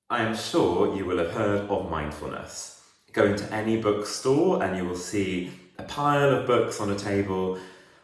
I am sure you will have heard of mindfulness. Go into any bookstore and you will see a pile of books on a table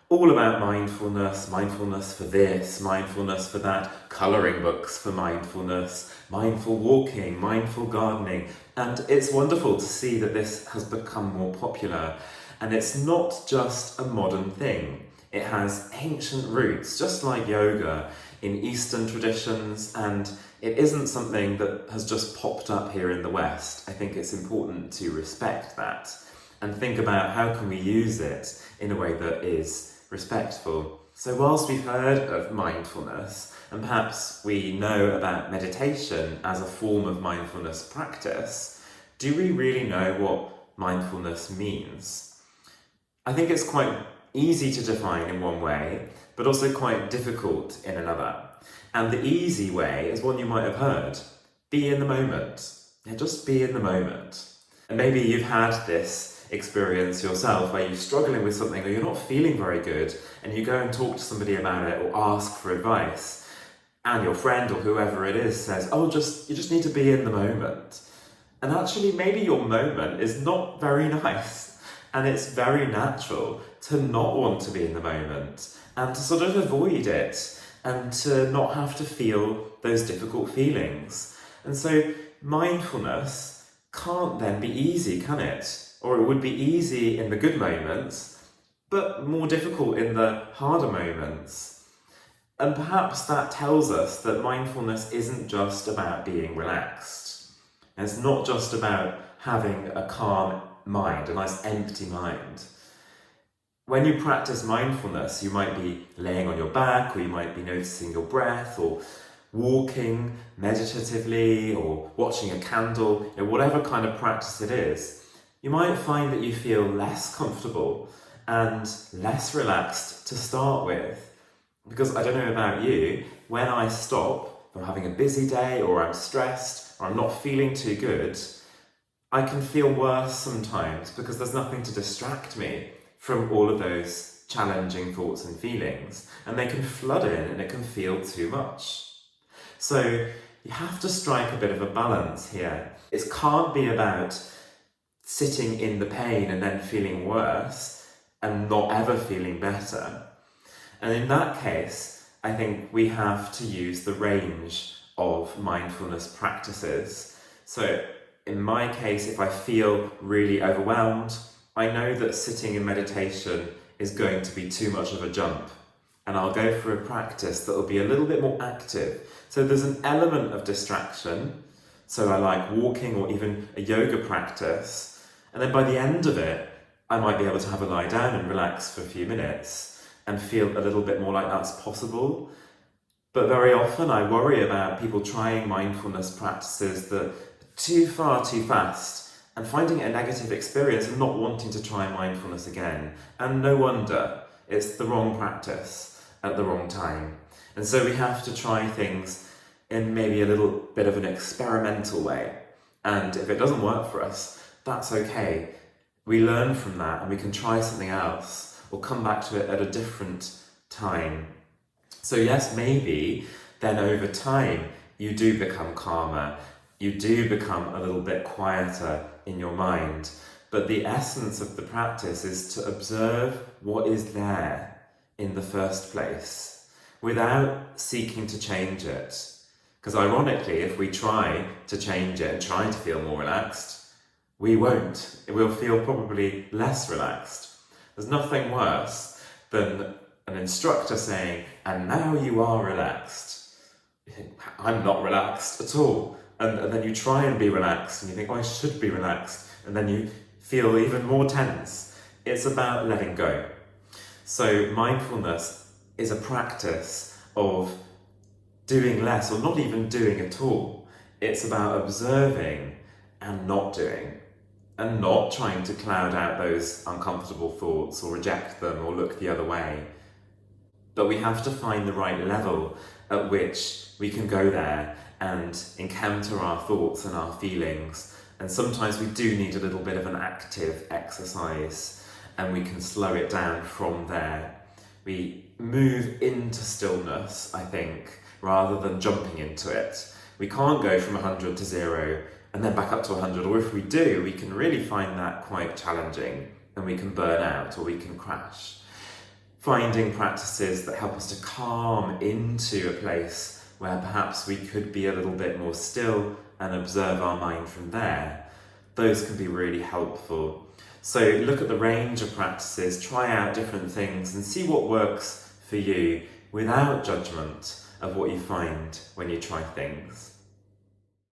all about mindfulness, mindfulness for this, mindfulness for that, colouring books for mindfulness, mindful walking, mindful gardening. And it's wonderful to see that this has become more popular. And it's not just a modern thing. It has ancient roots, just like yoga, in Eastern traditions, and it isn't something that has just popped up here in the West. I think it's important to respect that and think about how can we use it in a way that is respectful. So whilst we've heard of mindfulness, and perhaps we know about meditation as a form of mindfulness practice, do we really know what mindfulness means? I think it's quite easy to define in one way, but also quite difficult in another. And the easy way is one you might have heard. Be in the moment. Yeah, just be in the moment. And maybe you've had this experience yourself where you're struggling with something or you're not feeling very good and you go and talk to somebody about it or ask for advice and your friend or whoever it is says, you just need to be in the moment. And actually maybe your moment is not very nice and it's very natural to not want to be in the moment and to sort of avoid it and to not have to feel those difficult feelings. And so mindfulness can't then be easy, can it? Or it would be easy in the good moments, but more difficult in the harder moments. And perhaps that tells us that mindfulness isn't just about being relaxed. And it's not just about having a calm mind, a nice empty mind. When you practice mindfulness, you might be laying on your back, or you might be noticing your breath, or walking meditatively, or watching a candle, whatever kind of practice it is. You might find that you feel less comfortable and less relaxed to start with. Because I don't know about you, when I stop, if I'm having a busy day, or I'm stressed, or I'm not feeling too good, I can feel worse sometimes because there's nothing to distract me from all of those challenging thoughts and feelings, and they can flood in and it can feel too much. So you have to strike a bit of a balance here. It can't be about sitting in the pain and then feeling worse and not ever feeling better. And in that case, I think we have to use the range of mindfulness practices. So in my case, if I feel really overwhelmed, I know that sitting in meditation is going to be too much of a jump, and I'll go for a practice that will be a little bit more active. So there's an element of distraction, so I like walking or even a yoga practice, and then by the end of it, I might be able to have a lie down and relax for a few minutes and feel a little bit more like that's possible. But very often I worry about people trying mindfulness practices that are too far, too fast, and finding it a negative experience and not wanting to try mindfulness again. And no wonder, it's the wrong practice at the wrong time. And so we have to try things in maybe a little bit of an experimental way. And if it doesn't work for us, that's okay. We learn from that and we can try something else or come back to it at a different time. So yes, maybe then over time you do become calmer, you do become a little bit quieter in your mind. But the essence of the practice is to observe what is there in the first place without seeking to change it. Because ironically, if we try to change it and try to feel more relaxed, we won't. We'll feel probably less relaxed. There's nothing worse than an instructor saying, and now you are relaxed. You think, I'm not relaxed at all. And then you try and be relaxed and you think, I should be relaxed. And then you feel even more tense. It's about letting go. So mindfulness is a practice of doing less or not even doing at all. It's about observing and not doing and not trying to cloud out those uncomfortable thoughts or reject them or look the other way. But we have to find the right level at which we can go there and encounter our thoughts and our feelings. And sometimes we do need a little bit of an active exercise and we can slow it down from there. We move into stillness, I think, rather than jumping into it. We can't go from 100 to 0 and then back up to 100, or if we do, we can really find that quite challenging and we can burn out or we can crash. Finding practices that help us to calm into a place where perhaps we could be a little bit more still and observe our mind from there, those can be really helpful. So look at the range of practices, try out different things and see what works for you without judgment of what you find when you try things.